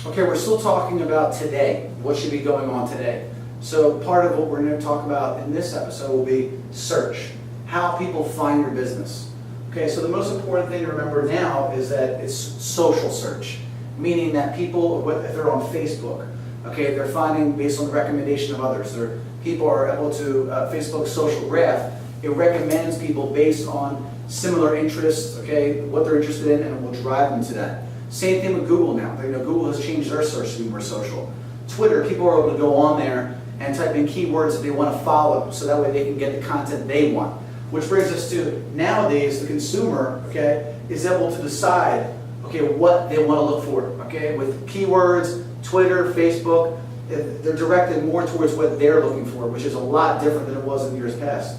Okay, we're still talking about today. What should be going on today? So part of what we're going to talk about in this episode will be search. How people find your business. Okay, so the most important thing to remember now is that it's social search. Meaning that people, if they're on Facebook, okay, they're finding based on the recommendation of others. People are able to, Facebook's social graph, it recommends people based on similar interests, okay, what they're interested in, and it will drive them to that. Same thing with Google now. Google has changed their search to be more social. Twitter, people are able to go on there and type in keywords that they want to follow, so that way they can get the content they want. Which brings us to nowadays, the consumer, okay, is able to decide, okay, what they want to look for, okay, with keywords, Twitter, Facebook, they're directed more towards what they're looking for, which is a lot different than it was in years past.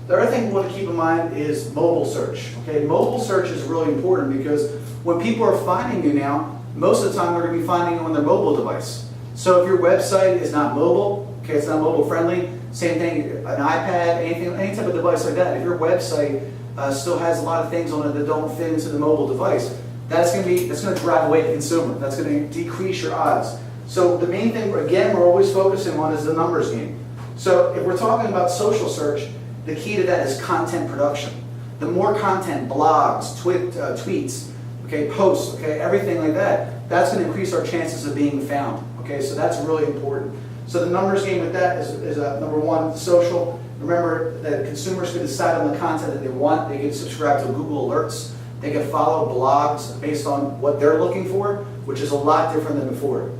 The other thing we want to keep in mind is mobile search. Okay, mobile search is really important because when people are finding you now, most of the time they're going to be finding you on their mobile device. So if your website is not mobile, okay, it's not mobile friendly, same thing, an iPad, any type of device like that. If your website still has a lot of things on it that don't fit into the mobile device, that's going to drive away the consumer. That's going to decrease your odds. So the main thing, again, we're always focusing on is the numbers game. So if we're talking about social search, the key to that is content production. The more content, blogs, tweets, okay, posts, okay, everything like that, that's going to increase our chances of being found. Okay, so that's really important. So the numbers game with that is number one, social. Remember that consumers can decide on the content that they want. They can subscribe to Google Alerts. They can follow blogs based on what they're looking for, which is a lot different than before.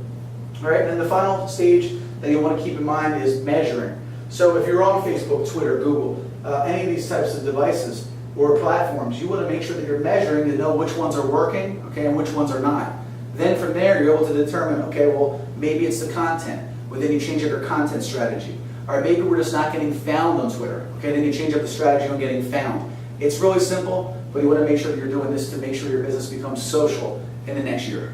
All right, and then the final stage that you want to keep in mind is measuring. So if you're on Facebook, Twitter, Google, any of these types of devices or platforms, you want to make sure that you're measuring to know which ones are working, okay, and which ones are not. Then from there, you're able to determine, okay, well, maybe it's the content. Well, then you change up your content strategy. All right, maybe we're just not getting found on Twitter. Okay, then you change up the strategy on getting found. It's really simple, but you want to make sure that you're doing this to make sure your business becomes social in the next year.